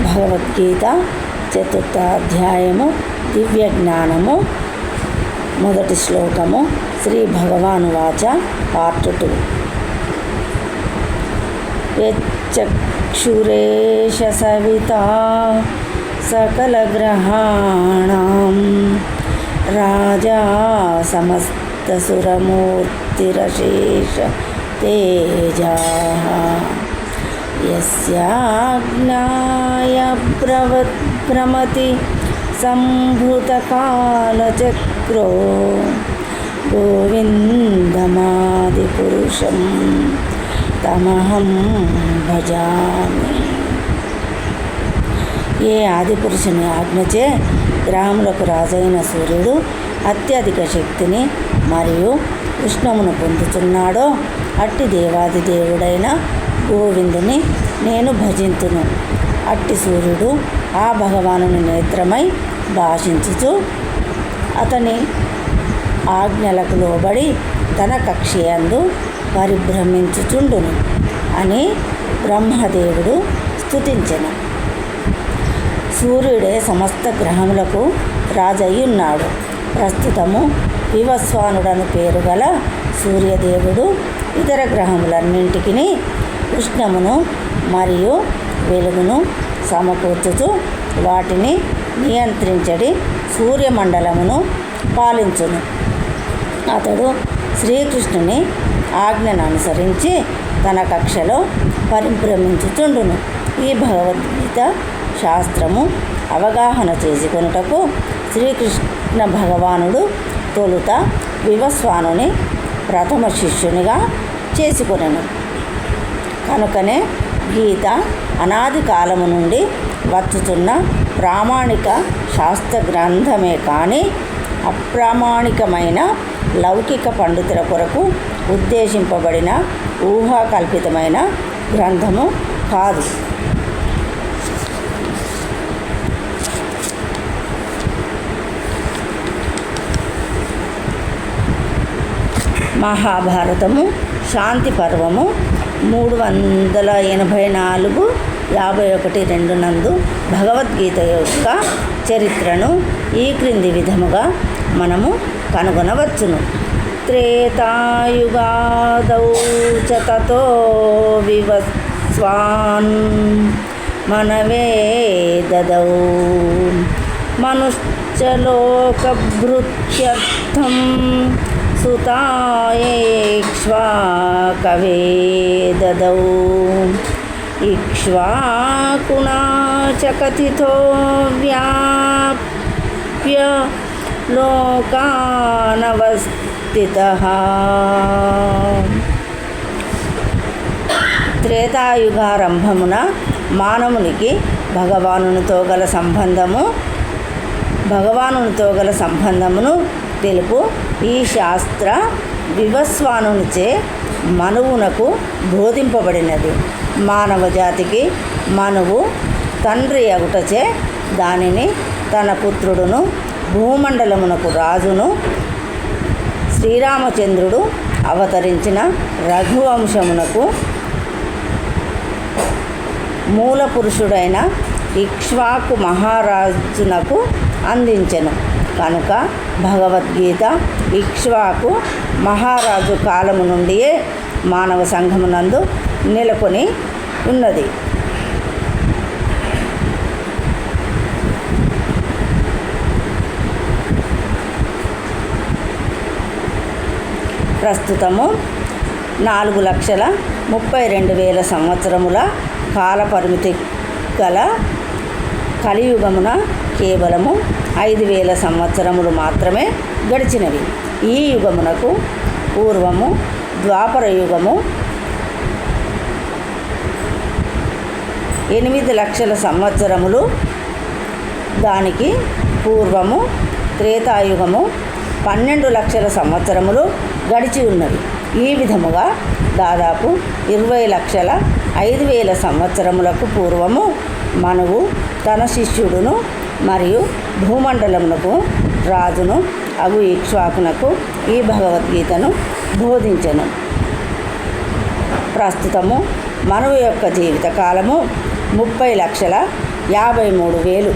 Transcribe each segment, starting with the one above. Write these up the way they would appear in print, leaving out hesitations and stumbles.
భగవద్గీత 4వ అధ్యాయము దివ్య జ్ఞానము 1వ శ్లోకము. శ్రీ భగవానువాచ పార్ట్ 2. యచ్చక్షురేష సవితా సకలగ్రహాణాం రాజా సమస్తసురమూర్తిరశేష తేజః యస్యాజ్ఞాయ భ్రమతి సంభృతకాలచక్రో గోవిందమాదిపురుషం తమహం భజామి. ఏ ఆదిపురుషుని ఆజ్ఞచే గ్రహములకు రాజైన సూర్యుడు అత్యధిక శక్తిని మరియు ఉష్ణమును పొందుతున్నాడో అట్టి దేవాది దేవుడైన గోవిందుని నేను భజింతును. అట్టి సూర్యుడు ఆ భగవానుని నేత్రమై భాషించుచు అతని ఆజ్ఞలకు లోబడి తన కక్ష్యందు పరిభ్రమించుచుండును అని బ్రహ్మదేవుడు స్తుతించెను. సూర్యుడే సమస్త గ్రహములకు రాజయ్యున్నాడు. ప్రస్తుతము వివస్వానుడను పేరు గల సూర్యదేవుడు ఇతర గ్రహములన్నింటికి ఉష్ణమును మరియు వెలుగును సమకూర్చుతూ వాటిని నియంత్రించడి సూర్యమండలమును పాలించును. అతడు శ్రీకృష్ణుని ఆజ్ఞను అనుసరించి తన కక్షలో పరిభ్రమించుచుండును. ఈ భగవద్గీత శాస్త్రము అవగాహన చేసుకొనుటకు శ్రీకృష్ణ భగవానుడు తొలుత వివస్వానుని ప్రథమ శిష్యునిగా చేసుకొనెను. కనుకనే గీత అనాది కాలము నుండి వచ్చుతున్న ప్రామాణిక శాస్త్ర గ్రంథమే కానీ అప్రామాణికమైన లౌకిక పండితుల కొరకు ఉద్దేశింపబడిన ఊహాకల్పితమైన గ్రంథము కాదు. మహాభారతము శాంతి పర్వము 384:51-2 నందు భగవద్గీత యొక్క చరిత్రను ఈ క్రింది విధముగా మనము కనుగొనవచ్చును. త్రేతాయుగాదౌ చ తతో వివస్వాన్ మనవే దదౌ మనుష్యలోకభృత్యర్థం సుతాయేక్ష్వాకవే దదౌ ఇక్ష్వాకుణా చ కథితో వ్యాప్య లోకానవస్థితః. త్రేతాయుగారంభమున మానవునికి భగవానునితో గల సంబంధమును తెలుపు ఈ శాస్త్ర వివస్వానునిచే మనువునకు బోధింపబడినది. మానవ జాతికి మనువు తండ్రి అగుటచే దానిని తన పుత్రుడును భూమండలమునకు రాజును శ్రీరామచంద్రుడు అవతరించిన రఘువంశమునకు మూల పురుషుడైన ఇక్ష్వాకు మహారాజునకు అందించెను. కనుక భగవద్గీత ఇక్ష్వాకు మహారాజు కాలము నుండియే మానవ సంఘమునందు నెలకొని ఉన్నది. ప్రస్తుతము 4,32,000 సంవత్సరముల కాల పరిమితి గల కలియుగమున కేవలము 5,000 సంవత్సరములు మాత్రమే గడిచినవి. ఈ యుగమునకు పూర్వము ద్వాపర యుగము 8 లక్షల సంవత్సరములు, దానికి పూర్వము త్రేతాయుగము 12 లక్షల సంవత్సరములు గడిచి ఉన్నవి. ఈ విధముగా దాదాపు 20,05,000 సంవత్సరములకు పూర్వము మనువు తన శిష్యుడును మరియు భూమండలమునకు రాజును అగు ఇక్ష్వాకునకు ఈ భగవద్గీతను బోధించెను. ప్రస్తుతము మనువు యొక్క జీవితకాలము 30 53,000.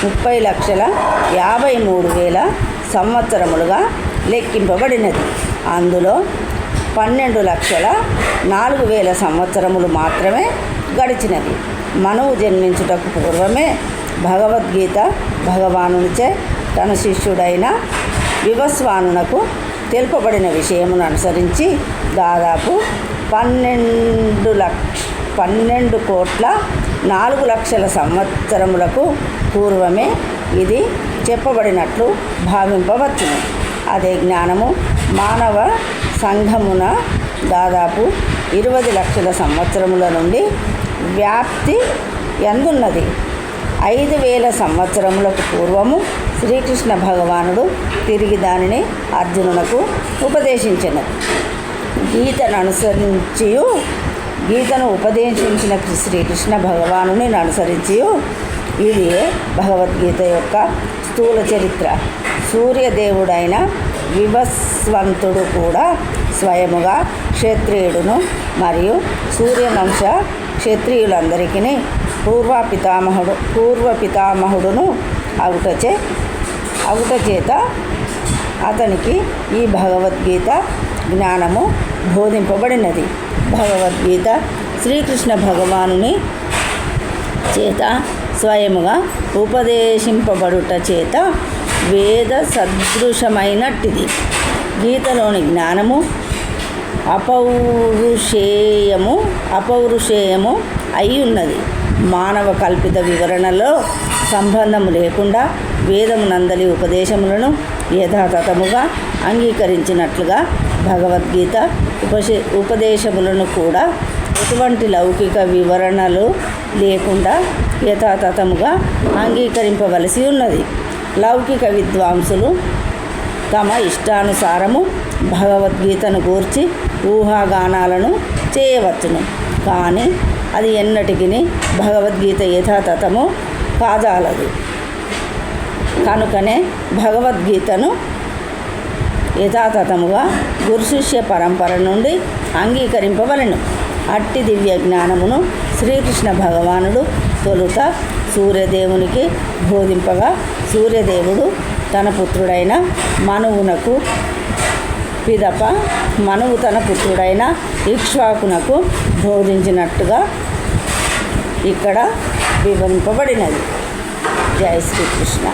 $30,53,000 సంవత్సరములుగా లెక్కింపబడినది. అందులో 12,04,000 సంవత్సరములు మాత్రమే గడిచినది. మనువు జన్మించుటకు పూర్వమే భగవద్గీత భగవానునిచే తన శిష్యుడైన వివస్వానునకు తెలుపబడిన విషయమును అనుసరించి దాదాపు 12,04,00,000 సంవత్సరములకు పూర్వమే ఇది చెప్పబడినట్లు భావింపవచ్చును. అదే జ్ఞానము మానవ సంఘమున దాదాపు 20 లక్షల సంవత్సరముల నుండి వ్యాప్తి ఎందున్నది. 5,000 సంవత్సరములకు పూర్వము శ్రీకృష్ణ భగవానుడు తిరిగి దానిని అర్జునునకు ఉపదేశించెను. గీతను ఉపదేశించిన శ్రీకృష్ణ భగవానుని అనుసరించి ఇది భగవద్గీత యొక్క స్థూల చరిత్ర. సూర్యదేవుడైన వివస్వంతుడు కూడా స్వయముగా క్షత్రియుడును మరియు సూర్యవంశ క్షత్రియులందరికీ పూర్వ పితామహుడును అవుట చేత అతనికి ఈ భగవద్గీత జ్ఞానము బోధింపబడినది. భగవద్గీత శ్రీకృష్ణ భగవానుని చేత స్వయముగా ఉపదేశింపబడుట చేత వేద సదృశమైనట్టిది. గీతలోని జ్ఞానము అపౌరుషేయము అయి ఉన్నది. మానవ కల్పిత వివరణలో సంబంధం లేకుండా వేదమునందలి ఉపదేశములను యథాతథముగా అంగీకరించినట్లుగా భగవద్గీత ఉపదేశములను కూడా ఎటువంటి లౌకిక వివరణలు లేకుండా యథాతథముగా అంగీకరింపవలసి ఉన్నది. లౌకిక విద్వాంసులు తమ ఇష్టానుసారము భగవద్గీతను గూర్చి ఊహాగానాలను చేయవచ్చును. కానీ అది ఎన్నటికీ భగవద్గీత యథాతథము కాజాలదు. కనుకనే భగవద్గీతను యథాతథముగా గురుశిష్య పరంపర నుండి అంగీకరింపవలెను. అట్టి దివ్య జ్ఞానమును శ్రీకృష్ణ భగవానుడు తొలుత సూర్యదేవునికి బోధింపగా సూర్యదేవుడు తన పుత్రుడైన మనువునకు పిదప మనువు తన పుత్రుడైన ఇక్ష్వాకునకు బోధించినట్టుగా ఇక్కడ వివరింపబడినది. జై శ్రీకృష్ణ.